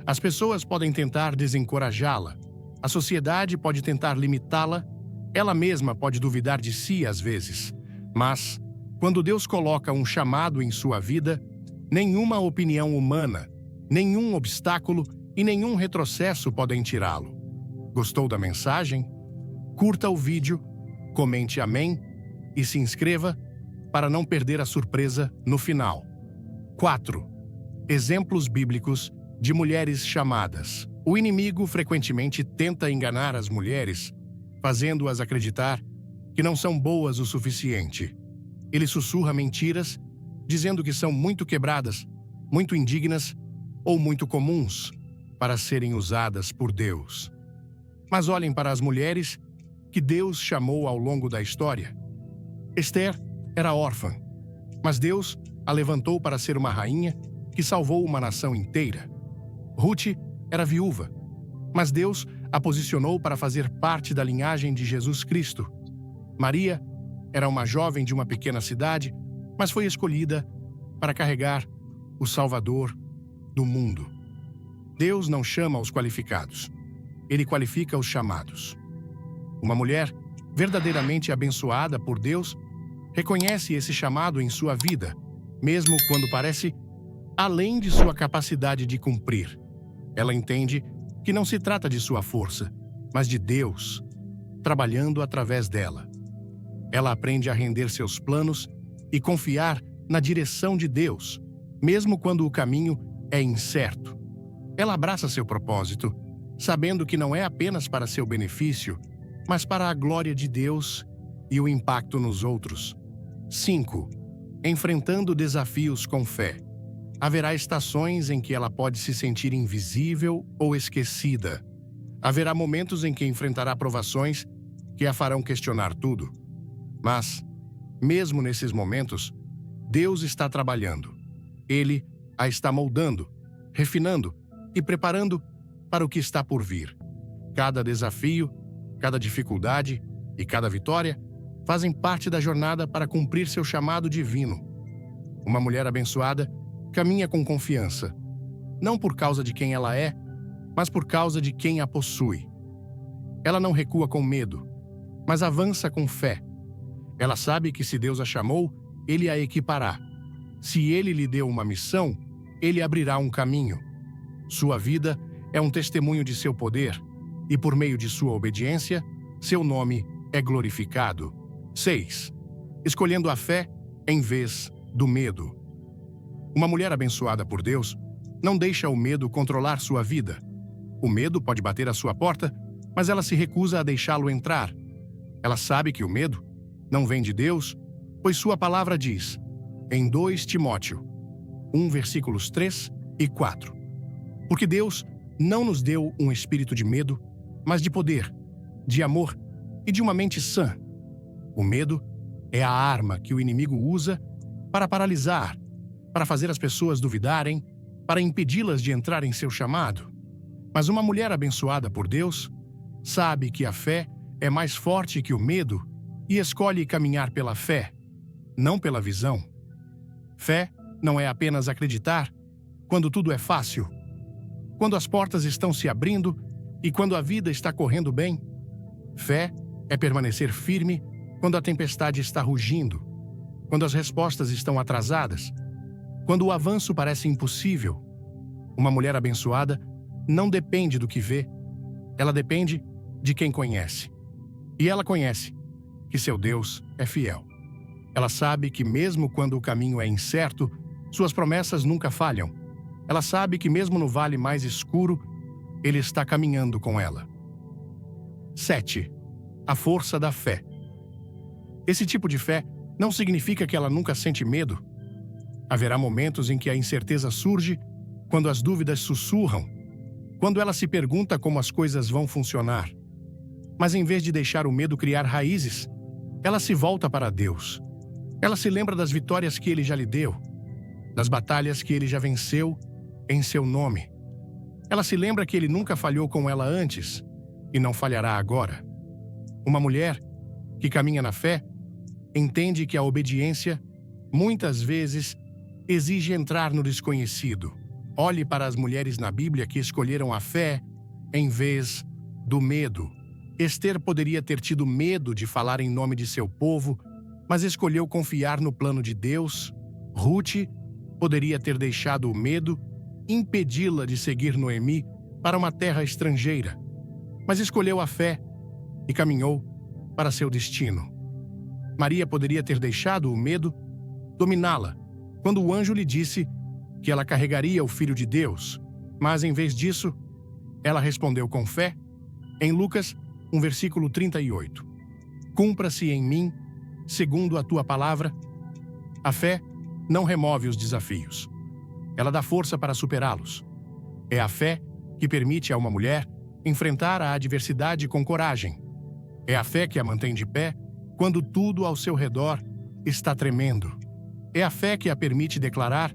As pessoas podem tentar desencorajá-la, a sociedade pode tentar limitá-la, ela mesma pode duvidar de si às vezes. Mas, quando Deus coloca um chamado em sua vida, nenhuma opinião humana, nenhum obstáculo e nenhum retrocesso podem tirá-lo. Gostou da mensagem? Curta o vídeo, comente amém e se inscreva para não perder a surpresa no final. 4. Exemplos bíblicos de mulheres chamadas. O inimigo frequentemente tenta enganar as mulheres, fazendo-as acreditar que não são boas o suficiente. Ele sussurra mentiras, dizendo que são muito quebradas, muito indignas ou muito comuns para serem usadas por Deus. Mas olhem para as mulheres que Deus chamou ao longo da história. Esther era órfã, mas Deus a levantou para ser uma rainha que salvou uma nação inteira. Ruth era viúva, mas Deus a posicionou para fazer parte da linhagem de Jesus Cristo. Maria era uma jovem de uma pequena cidade, mas foi escolhida para carregar o Salvador do mundo. Deus não chama os qualificados, Ele qualifica os chamados. Uma mulher verdadeiramente abençoada por Deus reconhece esse chamado em sua vida, mesmo quando parece além de sua capacidade de cumprir. Ela entende que não se trata de sua força, mas de Deus, trabalhando através dela. Ela aprende a render seus planos e confiar na direção de Deus, mesmo quando o caminho é incerto. Ela abraça seu propósito, sabendo que não é apenas para seu benefício, mas para a glória de Deus e o impacto nos outros. 5. Enfrentando desafios com fé. Haverá estações em que ela pode se sentir invisível ou esquecida. Haverá momentos em que enfrentará provações que a farão questionar tudo. Mas, mesmo nesses momentos, Deus está trabalhando. Ele a está moldando, refinando e preparando para o que está por vir. Cada desafio, cada dificuldade e cada vitória fazem parte da jornada para cumprir seu chamado divino. Uma mulher abençoada caminha com confiança, não por causa de quem ela é, mas por causa de quem a possui. Ela não recua com medo, mas avança com fé. Ela sabe que se Deus a chamou, Ele a equipará. Se Ele lhe deu uma missão, Ele abrirá um caminho. Sua vida é um testemunho de seu poder, e por meio de sua obediência, seu nome é glorificado. 6. Escolhendo a fé em vez do medo. Uma mulher abençoada por Deus não deixa o medo controlar sua vida. O medo pode bater à sua porta, mas ela se recusa a deixá-lo entrar. Ela sabe que o medo não vem de Deus, pois sua palavra diz, em 2 Timóteo 1, versículos 3 e 4. Porque Deus não nos deu um espírito de medo, mas de poder, de amor e de uma mente sã. O medo é a arma que o inimigo usa para paralisar, para fazer as pessoas duvidarem, para impedi-las de entrar em seu chamado. Mas uma mulher abençoada por Deus sabe que a fé é mais forte que o medo e escolhe caminhar pela fé, não pela visão. Fé não é apenas acreditar quando tudo é fácil, quando as portas estão se abrindo e quando a vida está correndo bem. Fé é permanecer firme quando a tempestade está rugindo, quando as respostas estão atrasadas, quando o avanço parece impossível. Uma mulher abençoada não depende do que vê, ela depende de quem conhece. E ela conhece que seu Deus é fiel. Ela sabe que mesmo quando o caminho é incerto, suas promessas nunca falham. Ela sabe que mesmo no vale mais escuro, Ele está caminhando com ela. 7. A força da fé. Esse tipo de fé não significa que ela nunca sente medo. Haverá momentos em que a incerteza surge, quando as dúvidas sussurram, quando ela se pergunta como as coisas vão funcionar. Mas em vez de deixar o medo criar raízes, ela se volta para Deus. Ela se lembra das vitórias que Ele já lhe deu, das batalhas que Ele já venceu em seu nome. Ela se lembra que Ele nunca falhou com ela antes e não falhará agora. Uma mulher que caminha na fé entende que a obediência, muitas vezes, exige entrar no desconhecido. Olhe para as mulheres na Bíblia que escolheram a fé em vez do medo. Ester poderia ter tido medo de falar em nome de seu povo, mas escolheu confiar no plano de Deus. Ruth poderia ter deixado o medo impedi-la de seguir Noemi para uma terra estrangeira, mas escolheu a fé e caminhou para seu destino. Maria poderia ter deixado o medo dominá-la quando o anjo lhe disse que ela carregaria o Filho de Deus, mas em vez disso, ela respondeu com fé em Lucas 1, versículo 38. Cumpra-se em mim, segundo a tua palavra. A fé não remove os desafios. Ela dá força para superá-los. É a fé que permite a uma mulher enfrentar a adversidade com coragem. É a fé que a mantém de pé quando tudo ao seu redor está tremendo. É a fé que a permite declarar,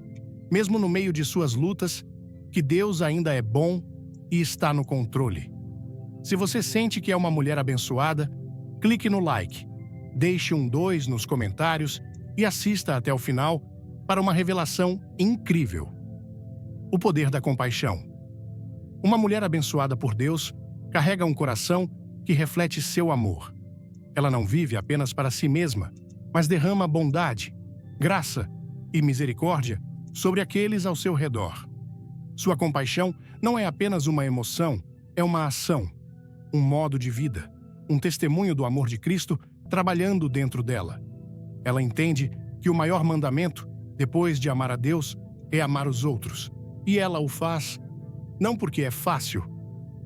mesmo no meio de suas lutas, que Deus ainda é bom e está no controle. Se você sente que é uma mulher abençoada, clique no like, deixe um 2 nos comentários e assista até o final para uma revelação incrível. O poder da compaixão. Uma mulher abençoada por Deus carrega um coração que reflete seu amor. Ela não vive apenas para si mesma, mas derrama bondade, graça e misericórdia sobre aqueles ao seu redor. Sua compaixão não é apenas uma emoção, é uma ação, um modo de vida, um testemunho do amor de Cristo trabalhando dentro dela. Ela entende que o maior mandamento, depois de amar a Deus, é amar os outros. E ela o faz não porque é fácil,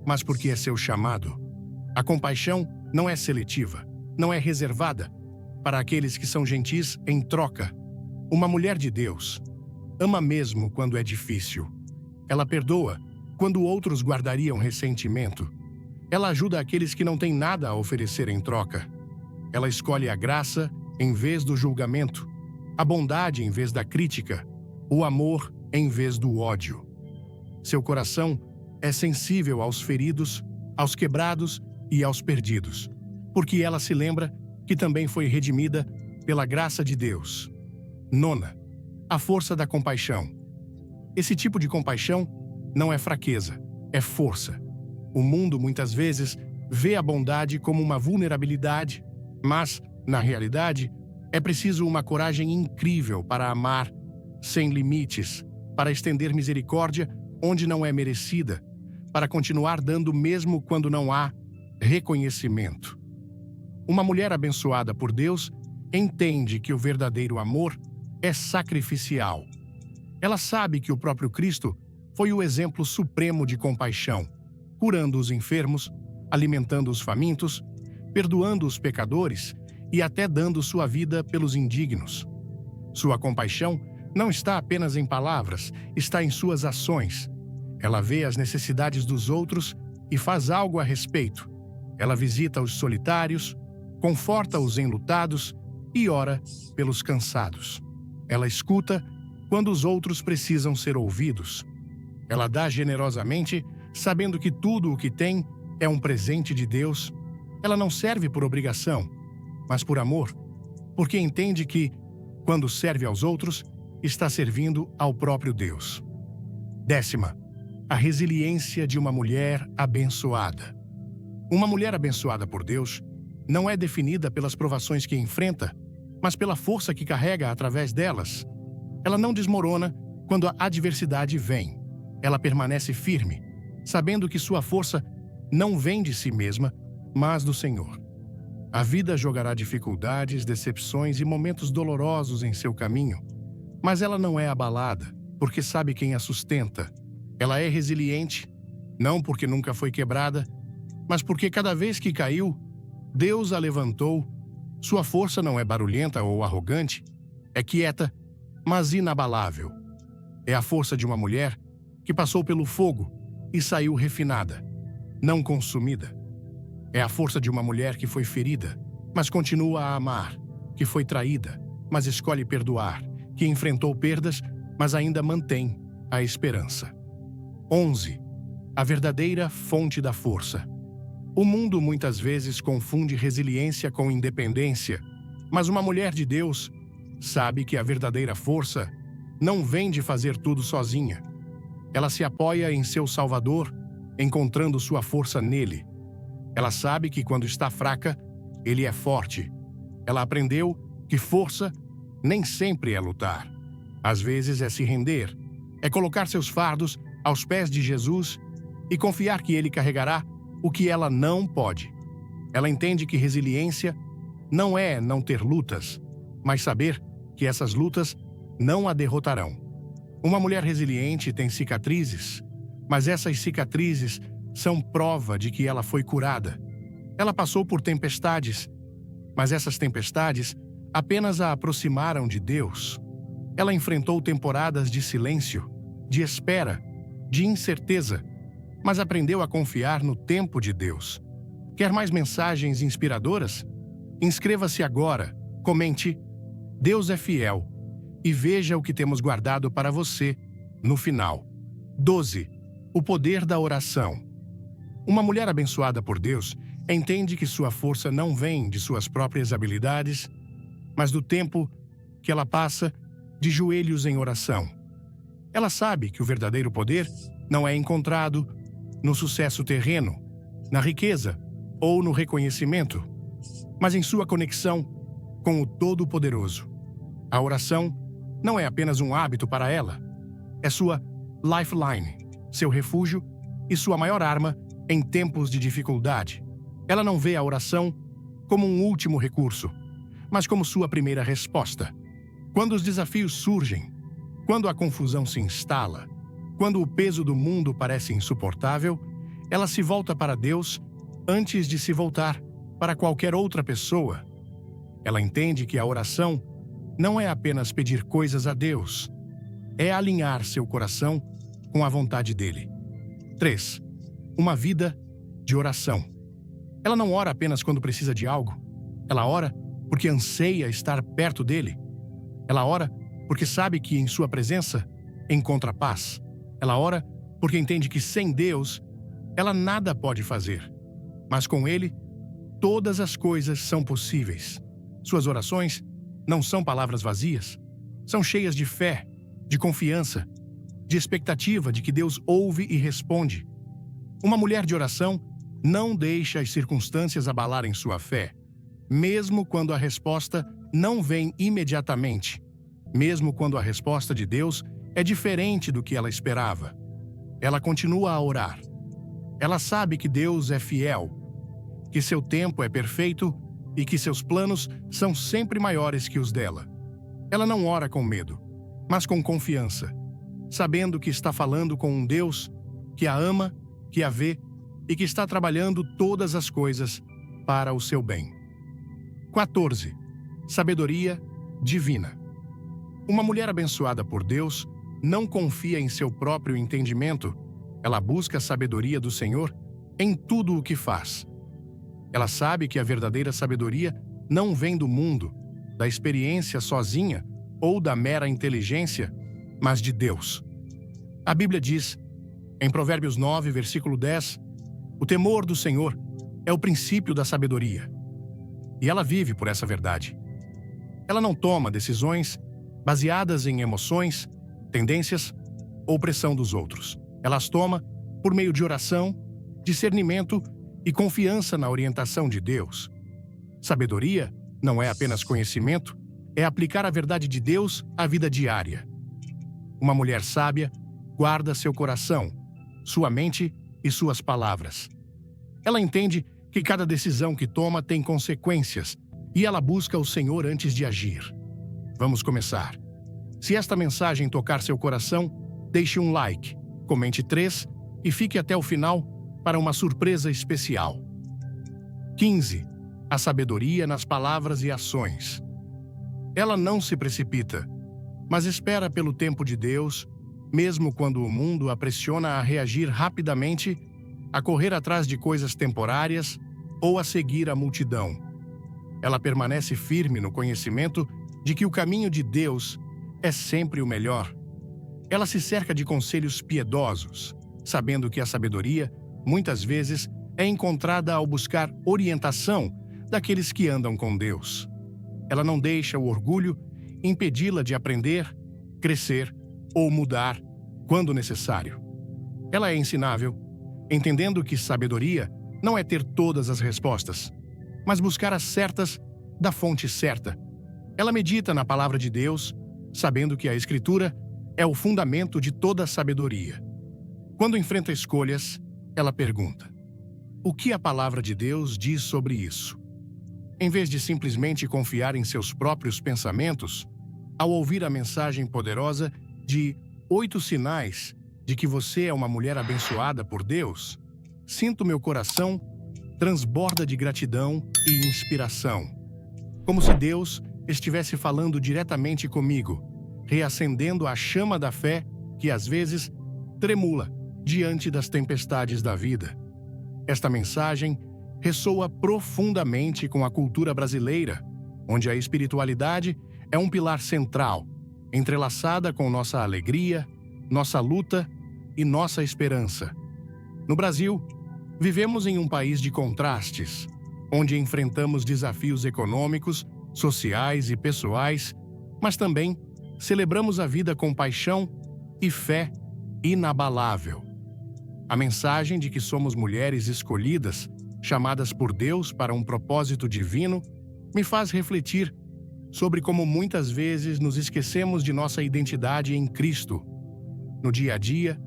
mas porque é seu chamado. A compaixão não é seletiva, não é reservada para aqueles que são gentis em troca. Uma mulher de Deus ama mesmo quando é difícil. Ela perdoa quando outros guardariam ressentimento. Ela ajuda aqueles que não têm nada a oferecer em troca. Ela escolhe a graça em vez do julgamento, a bondade em vez da crítica, o amor em vez do ódio. Seu coração é sensível aos feridos, aos quebrados e aos perdidos, porque ela se lembra que também foi redimida pela graça de Deus. 9. A força da compaixão. Esse tipo de compaixão não é fraqueza, é força. O mundo muitas vezes vê a bondade como uma vulnerabilidade, mas, na realidade, é preciso uma coragem incrível para amar sem limites, para estender misericórdia onde não é merecida, para continuar dando mesmo quando não há reconhecimento. Uma mulher abençoada por Deus entende que o verdadeiro amor é sacrificial. Ela sabe que o próprio Cristo foi o exemplo supremo de compaixão, curando os enfermos, alimentando os famintos, perdoando os pecadores e até dando sua vida pelos indignos. Sua compaixão não está apenas em palavras, está em suas ações. Ela vê as necessidades dos outros e faz algo a respeito. Ela visita os solitários, conforta os enlutados e ora pelos cansados. Ela escuta quando os outros precisam ser ouvidos. Ela dá generosamente, sabendo que tudo o que tem é um presente de Deus. Ela não serve por obrigação, mas por amor, porque entende que, quando serve aos outros, está servindo ao próprio Deus. 10. A resiliência de uma mulher abençoada. Uma mulher abençoada por Deus não é definida pelas provações que enfrenta, mas pela força que carrega através delas. Ela não desmorona quando a adversidade vem. Ela permanece firme, sabendo que sua força não vem de si mesma, mas do Senhor. A vida jogará dificuldades, decepções e momentos dolorosos em seu caminho, mas ela não é abalada, porque sabe quem a sustenta. Ela é resiliente, não porque nunca foi quebrada, mas porque cada vez que caiu, Deus a levantou. Sua força não é barulhenta ou arrogante, é quieta, mas inabalável. É a força de uma mulher que passou pelo fogo e saiu refinada, não consumida. É a força de uma mulher que foi ferida, mas continua a amar, que foi traída, mas escolhe perdoar, que enfrentou perdas, mas ainda mantém a esperança. 11. A verdadeira fonte da força. O mundo muitas vezes confunde resiliência com independência, mas uma mulher de Deus sabe que a verdadeira força não vem de fazer tudo sozinha. Ela se apoia em seu Salvador, encontrando sua força nele. Ela sabe que quando está fraca, ele é forte. Ela aprendeu que força nem sempre é lutar. Às vezes é se render, é colocar seus fardos aos pés de Jesus e confiar que ele carregará o que ela não pode. Ela entende que resiliência não é não ter lutas, mas saber que essas lutas não a derrotarão. Uma mulher resiliente tem cicatrizes, mas essas cicatrizes são prova de que ela foi curada. Ela passou por tempestades, mas essas tempestades apenas a aproximaram de Deus. Ela enfrentou temporadas de silêncio, de espera, de incerteza, mas aprendeu a confiar no tempo de Deus. Quer mais mensagens inspiradoras? Inscreva-se agora, comente "Deus é fiel" e veja o que temos guardado para você no final. 12. O poder da oração. Uma mulher abençoada por Deus entende que sua força não vem de suas próprias habilidades, mas do tempo que ela passa de joelhos em oração. Ela sabe que o verdadeiro poder não é encontrado no sucesso terreno, na riqueza ou no reconhecimento, mas em sua conexão com o Todo-Poderoso. A oração não é apenas um hábito para ela. É sua lifeline, seu refúgio e sua maior arma em tempos de dificuldade. Ela não vê a oração como um último recurso, mas como sua primeira resposta. Quando os desafios surgem, quando a confusão se instala, quando o peso do mundo parece insuportável, ela se volta para Deus antes de se voltar para qualquer outra pessoa. Ela entende que a oração não é apenas pedir coisas a Deus, é alinhar seu coração com a vontade dele. 3. Uma vida de oração. Ela não ora apenas quando precisa de algo. Ela ora porque anseia estar perto dele. Ela ora porque sabe que em sua presença encontra paz. Ela ora porque entende que sem Deus ela nada pode fazer. Mas com ele, todas as coisas são possíveis. Suas orações não são palavras vazias. São cheias de fé, de confiança, de expectativa de que Deus ouve e responde. Uma mulher de oração não deixa as circunstâncias abalarem sua fé, mesmo quando a resposta não vem imediatamente, mesmo quando a resposta de Deus é diferente do que ela esperava. Ela continua a orar. Ela sabe que Deus é fiel, que seu tempo é perfeito e que seus planos são sempre maiores que os dela. Ela não ora com medo, mas com confiança, sabendo que está falando com um Deus que a ama, que a vê e que está trabalhando todas as coisas para o seu bem. 14. Sabedoria divina. Uma mulher abençoada por Deus não confia em seu próprio entendimento. Ela busca a sabedoria do Senhor em tudo o que faz. Ela sabe que a verdadeira sabedoria não vem do mundo, da experiência sozinha ou da mera inteligência, mas de Deus. A Bíblia diz, em Provérbios 9, versículo 10, o temor do Senhor é o princípio da sabedoria. E ela vive por essa verdade. Ela não toma decisões baseadas em emoções, tendências ou pressão dos outros. Ela as toma por meio de oração, discernimento e confiança na orientação de Deus. Sabedoria não é apenas conhecimento, é aplicar a verdade de Deus à vida diária. Uma mulher sábia guarda seu coração, sua mente e suas palavras. Ela entende que cada decisão que toma tem consequências e ela busca o Senhor antes de agir. Vamos começar. Se esta mensagem tocar seu coração, deixe um like, comente 3 e fique até o final para uma surpresa especial. 15. A sabedoria nas palavras e ações. Ela não se precipita, mas espera pelo tempo de Deus, mesmo quando o mundo a pressiona a reagir rapidamente, a correr atrás de coisas temporárias ou a seguir a multidão. Ela permanece firme no conhecimento de que o caminho de Deus é sempre o melhor. Ela se cerca de conselhos piedosos, sabendo que a sabedoria, muitas vezes, é encontrada ao buscar orientação daqueles que andam com Deus. Ela não deixa o orgulho impedi-la de aprender, crescer ou mudar quando necessário. Ela é ensinável, entendendo que sabedoria não é ter todas as respostas, mas buscar as certas da fonte certa. Ela medita na palavra de Deus, sabendo que a Escritura é o fundamento de toda a sabedoria. Quando enfrenta escolhas, ela pergunta: o que a palavra de Deus diz sobre isso? Em vez de simplesmente confiar em seus próprios pensamentos, ao ouvir a mensagem poderosa de 8 sinais de que você é uma mulher abençoada por Deus, sinto meu coração transborda de gratidão e inspiração. Como se Deus estivesse falando diretamente comigo, reacendendo a chama da fé que às vezes tremula diante das tempestades da vida. Esta mensagem ressoa profundamente com a cultura brasileira, onde a espiritualidade é um pilar central, entrelaçada com nossa alegria, nossa luta e nossa esperança. No Brasil, vivemos em um país de contrastes, onde enfrentamos desafios econômicos, sociais e pessoais, mas também celebramos a vida com paixão e fé inabalável. A mensagem de que somos mulheres escolhidas, chamadas por Deus para um propósito divino, me faz refletir sobre como muitas vezes nos esquecemos de nossa identidade em Cristo. No dia a dia,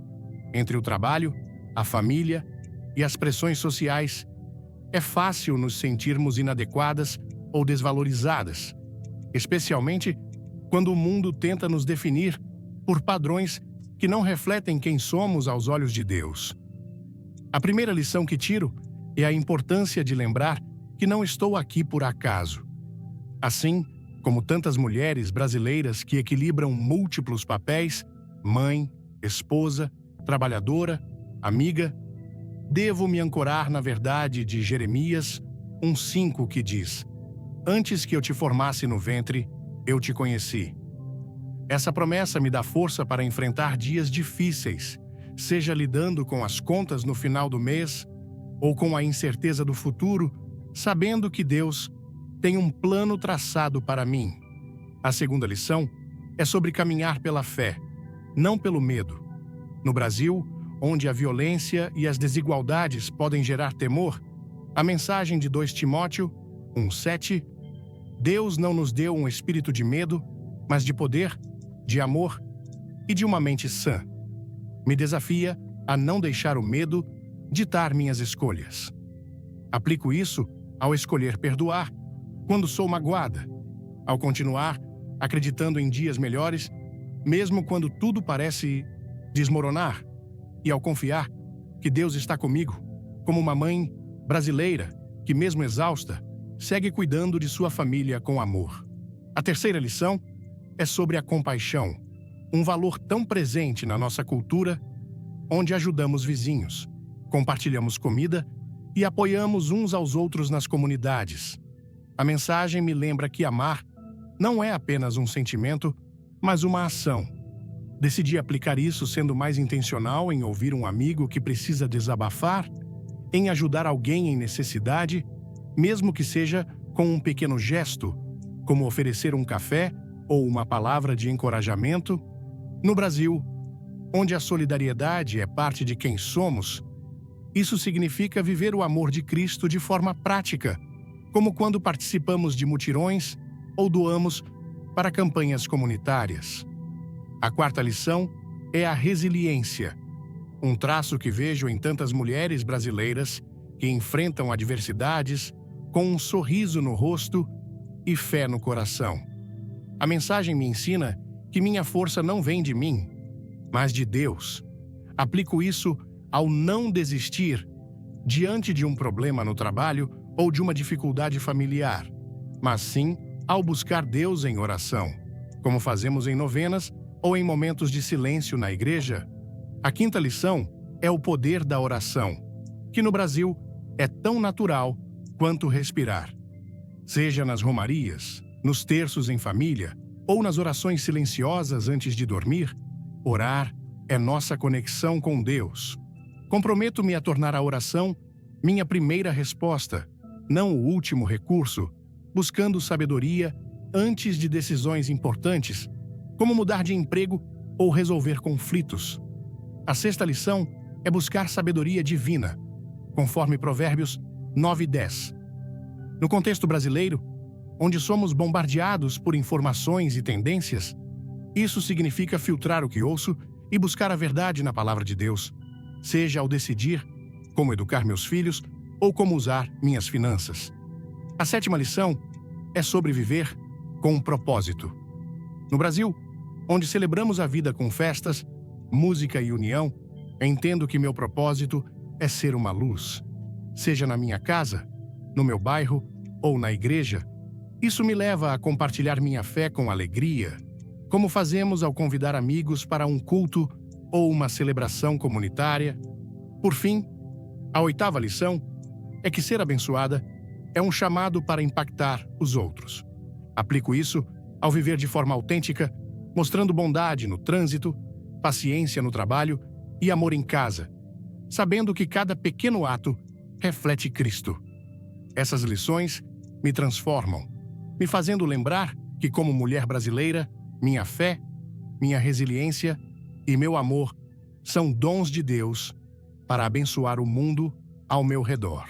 entre o trabalho, a família e as pressões sociais, é fácil nos sentirmos inadequadas ou desvalorizadas, especialmente quando o mundo tenta nos definir por padrões que não refletem quem somos aos olhos de Deus. A primeira lição que tiro é a importância de lembrar que não estou aqui por acaso. Assim como tantas mulheres brasileiras que equilibram múltiplos papéis, mãe, esposa, trabalhadora, amiga, devo me ancorar na verdade de Jeremias 1:5 que diz: "Antes que eu te formasse no ventre, eu te conheci." Essa promessa me dá força para enfrentar dias difíceis, seja lidando com as contas no final do mês ou com a incerteza do futuro, sabendo que Deus tem um plano traçado para mim. A segunda lição é sobre caminhar pela fé, não pelo medo. No Brasil, onde a violência e as desigualdades podem gerar temor, a mensagem de 2 Timóteo 1:7, Deus não nos deu um espírito de medo, mas de poder, de amor e de uma mente sã. Me desafia a não deixar o medo ditar minhas escolhas. Aplico isso ao escolher perdoar quando sou magoada, ao continuar acreditando em dias melhores, mesmo quando tudo parece desmoronar, e ao confiar que Deus está comigo, como uma mãe brasileira que, mesmo exausta, segue cuidando de sua família com amor. A terceira lição é sobre a compaixão, um valor tão presente na nossa cultura, onde ajudamos vizinhos, compartilhamos comida e apoiamos uns aos outros nas comunidades. A mensagem me lembra que amar não é apenas um sentimento, mas uma ação. Decidi aplicar isso sendo mais intencional em ouvir um amigo que precisa desabafar, em ajudar alguém em necessidade, mesmo que seja com um pequeno gesto, como oferecer um café ou uma palavra de encorajamento. No Brasil, onde a solidariedade é parte de quem somos, isso significa viver o amor de Cristo de forma prática, como quando participamos de mutirões ou doamos para campanhas comunitárias. A quarta lição é a resiliência, um traço que vejo em tantas mulheres brasileiras que enfrentam adversidades com um sorriso no rosto e fé no coração. A mensagem me ensina que minha força não vem de mim, mas de Deus. Aplico isso ao não desistir diante de um problema no trabalho ou de uma dificuldade familiar, mas sim ao buscar Deus em oração, como fazemos em novenas ou em momentos de silêncio na igreja. A quinta lição é o poder da oração, que no Brasil é tão natural quanto respirar. Seja nas romarias, nos terços em família ou nas orações silenciosas antes de dormir, orar é nossa conexão com Deus. Comprometo-me a tornar a oração minha primeira resposta, não o último recurso, buscando sabedoria antes de decisões importantes, como mudar de emprego ou resolver conflitos. A sexta lição é buscar sabedoria divina, conforme Provérbios 9:10. No contexto brasileiro, onde somos bombardeados por informações e tendências, isso significa filtrar o que ouço e buscar a verdade na palavra de Deus, seja ao decidir como educar meus filhos ou como usar minhas finanças. A sétima lição é sobre viver com um propósito. No Brasil, onde celebramos a vida com festas, música e união, entendo que meu propósito é ser uma luz. Seja na minha casa, no meu bairro ou na igreja, isso me leva a compartilhar minha fé com alegria, como fazemos ao convidar amigos para um culto ou uma celebração comunitária. Por fim, a oitava lição é que ser abençoada é um chamado para impactar os outros. Aplico isso ao viver de forma autêntica, mostrando bondade no trânsito, paciência no trabalho e amor em casa, sabendo que cada pequeno ato reflete Cristo. Essas lições me transformam, me fazendo lembrar que, como mulher brasileira, minha fé, minha resiliência e meu amor são dons de Deus para abençoar o mundo ao meu redor.